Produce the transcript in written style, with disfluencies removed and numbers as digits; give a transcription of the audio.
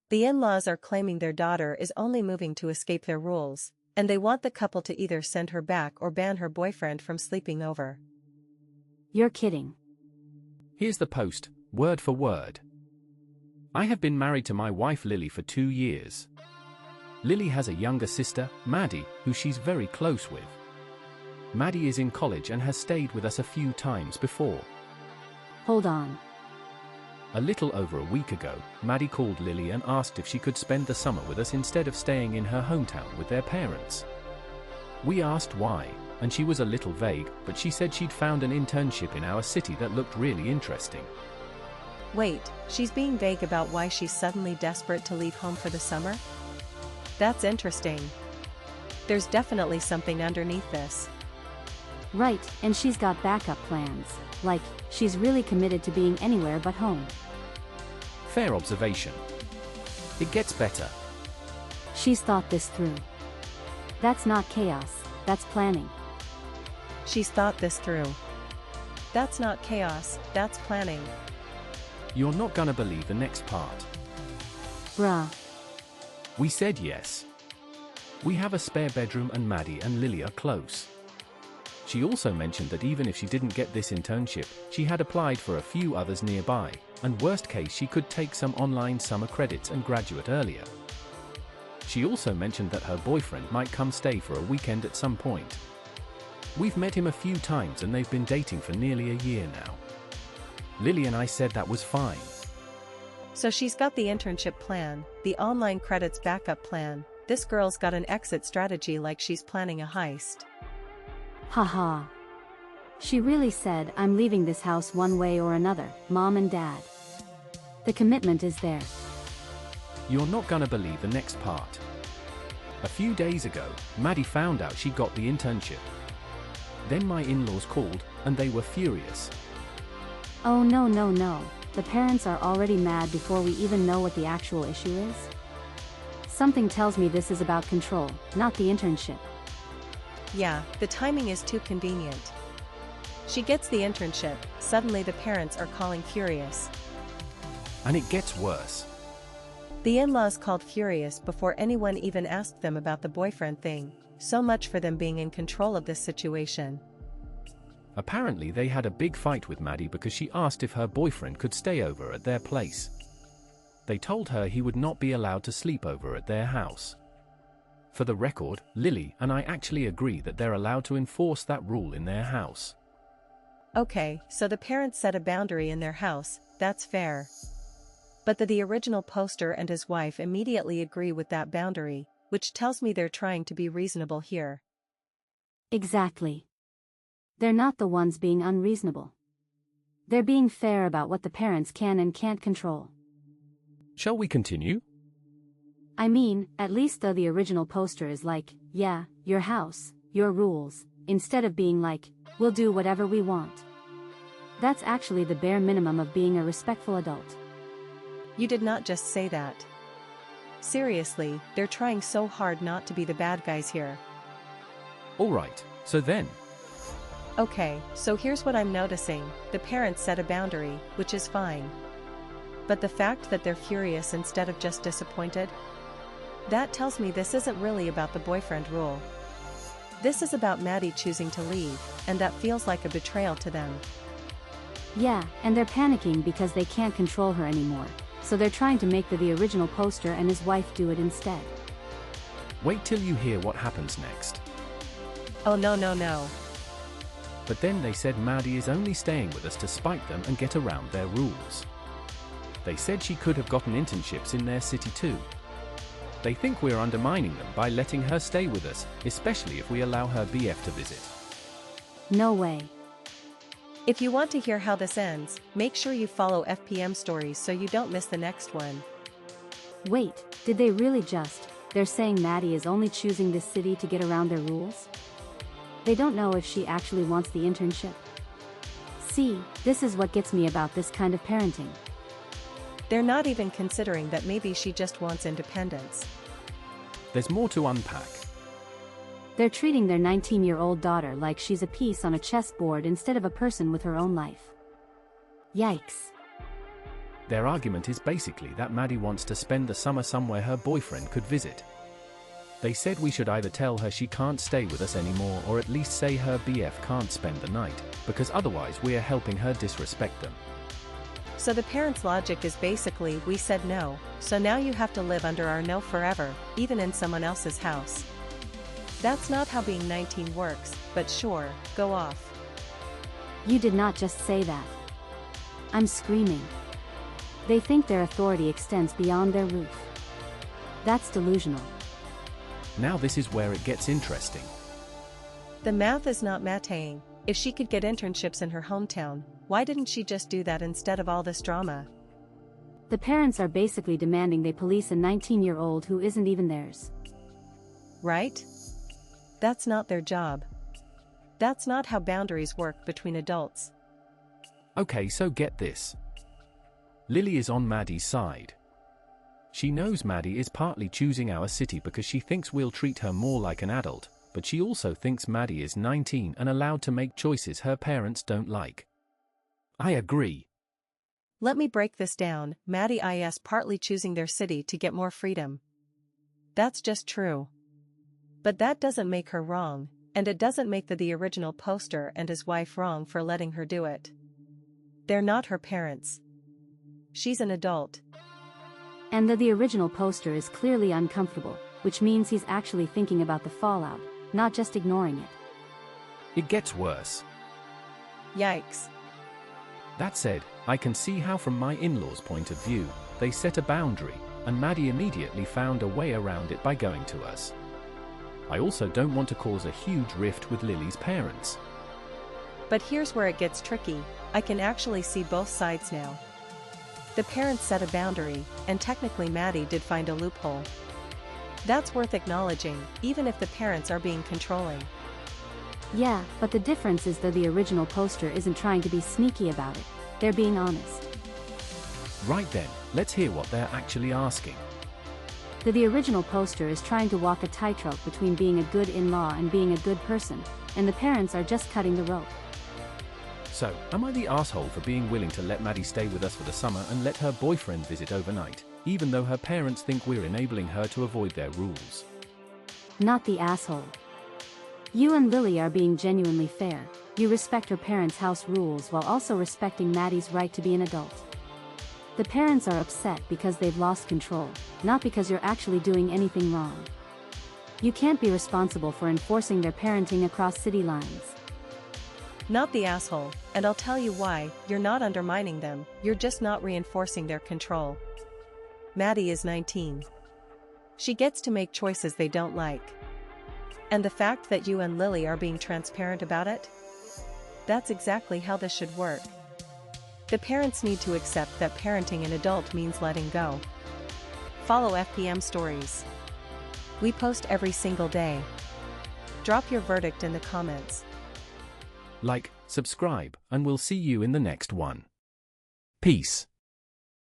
The in-laws are claiming their daughter is only moving to escape their rules, and they want the couple to either send her back or ban her boyfriend from sleeping over. You're kidding. Here's the post, word for word. I have been married to my wife Lily for 2 years. Lily has a younger sister, Maddie, who she's very close with. Maddie is in college and has stayed with us a few times before. Hold on. A little over a week ago, Maddie called Lily and asked if she could spend the summer with us instead of staying in her hometown with their parents. We asked why, and she was a little vague, but she said she'd found an internship in our city that looked really interesting. Wait, she's being vague about why she's suddenly desperate to leave home for the summer? That's interesting. There's definitely something underneath this. Right, and she's got backup plans. Like, she's really committed to being anywhere but home. Fair observation. It gets better. She's thought this through. That's not chaos, that's planning. She's thought this through. That's not chaos, that's planning. You're not gonna believe the next part. Bruh. We said yes. We have a spare bedroom and Maddie and Lily are close. She also mentioned that even if she didn't get this internship, she had applied for a few others nearby, and worst case she could take some online summer credits and graduate earlier. She also mentioned that her boyfriend might come stay for a weekend at some point. We've met him a few times and they've been dating for nearly a year now. Lily and I said that was fine. So she's got the internship plan, the online credits backup plan. This girl's got an exit strategy like she's planning a heist. Haha. She really said, I'm leaving this house one way or another, Mom and Dad. The commitment is there. You're not gonna believe the next part. A few days ago, Maddie found out she got the internship. Then my in-laws called, and they were furious. Oh no no no, the parents are already mad before we even know what the actual issue is? Something tells me this is about control, not the internship. Yeah, the timing is too convenient. She gets the internship, suddenly the parents are calling furious. And it gets worse. The in-laws called furious before anyone even asked them about the boyfriend thing, so much for them being in control of this situation. Apparently they had a big fight with Maddie because she asked if her boyfriend could stay over at their place. They told her he would not be allowed to sleep over at their house. For the record, Lily and I actually agree that they're allowed to enforce that rule in their house. Okay, so the parents set a boundary in their house, that's fair. But the original poster and his wife immediately agree with that boundary, which tells me they're trying to be reasonable here. Exactly. They're not the ones being unreasonable. They're being fair about what the parents can and can't control. Shall we continue? I mean, at least though the original poster is like, yeah, your house, your rules, instead of being like, we'll do whatever we want. That's actually the bare minimum of being a respectful adult. You did not just say that. Seriously, they're trying so hard not to be the bad guys here. Alright, so then. Okay, so here's what I'm noticing, the parents set a boundary, which is fine. But the fact that they're furious instead of just disappointed? That tells me this isn't really about the boyfriend rule. This is about Maddie choosing to leave, and that feels like a betrayal to them. Yeah, and they're panicking because they can't control her anymore, so they're trying to make the original poster and his wife do it instead. Wait till you hear what happens next. Oh no no no. But then they said Maddie is only staying with us to spite them and get around their rules. They said she could have gotten internships in their city too. They think we're undermining them by letting her stay with us, especially if we allow her BF to visit. No way. If you want to hear how this ends, make sure you follow FPM stories so you don't miss the next one. Wait, did they really just? They're saying Maddie is only choosing this city to get around their rules? They don't know if she actually wants the internship. See, this is what gets me about this kind of parenting. They're not even considering that maybe she just wants independence. There's more to unpack. They're treating their 19-year-old daughter like she's a piece on a chessboard instead of a person with her own life. Yikes. Their argument is basically that Maddie wants to spend the summer somewhere her boyfriend could visit. They said we should either tell her she can't stay with us anymore or at least say her BF can't spend the night, because otherwise we're helping her disrespect them. So the parents' logic is basically, we said no, so now you have to live under our no forever, even in someone else's house. That's not how being 19 works, but sure, go off. You did not just say that. I'm screaming. They think their authority extends beyond their roof. That's delusional. Now this is where it gets interesting. The math is not mathing. If she could get internships in her hometown, why didn't she just do that instead of all this drama? The parents are basically demanding they police a 19-year-old who isn't even theirs. Right? That's not their job. That's not how boundaries work between adults. Okay, so get this. Lily is on Maddie's side. She knows Maddie is partly choosing our city because she thinks we'll treat her more like an adult, but she also thinks Maddie is 19 and allowed to make choices her parents don't like. I agree. Let me break this down. Maddie is partly choosing their city to get more freedom. That's just true. But that doesn't make her wrong, and it doesn't make the original poster and his wife wrong for letting her do it. They're not her parents. She's an adult. And the original poster is clearly uncomfortable, which means he's actually thinking about the fallout, not just ignoring it. It gets worse. Yikes. That said, I can see how from my in-laws' point of view, they set a boundary, and Maddie immediately found a way around it by going to us. I also don't want to cause a huge rift with Lily's parents. But here's where it gets tricky. I can actually see both sides now. The parents set a boundary, and technically Maddie did find a loophole. That's worth acknowledging, even if the parents are being controlling. Yeah, but the difference is that the original poster isn't trying to be sneaky about it. They're being honest. Right then, let's hear what they're actually asking. The original poster is trying to walk a tightrope between being a good in-law and being a good person, and the parents are just cutting the rope. So, am I the asshole for being willing to let Maddie stay with us for the summer and let her boyfriend visit overnight, even though her parents think we're enabling her to avoid their rules? Not the asshole. You and Lily are being genuinely fair. You respect her parents' house rules while also respecting Maddie's right to be an adult. The parents are upset because they've lost control, not because you're actually doing anything wrong. You can't be responsible for enforcing their parenting across city lines. Not the asshole, and I'll tell you why. You're not undermining them, you're just not reinforcing their control. Maddie is 19. She gets to make choices they don't like. And the fact that you and Lily are being transparent about it? That's exactly how this should work. The parents need to accept that parenting an adult means letting go. Follow FPM Stories. We post every single day. Drop your verdict in the comments. Like, subscribe, and we'll see you in the next one. Peace.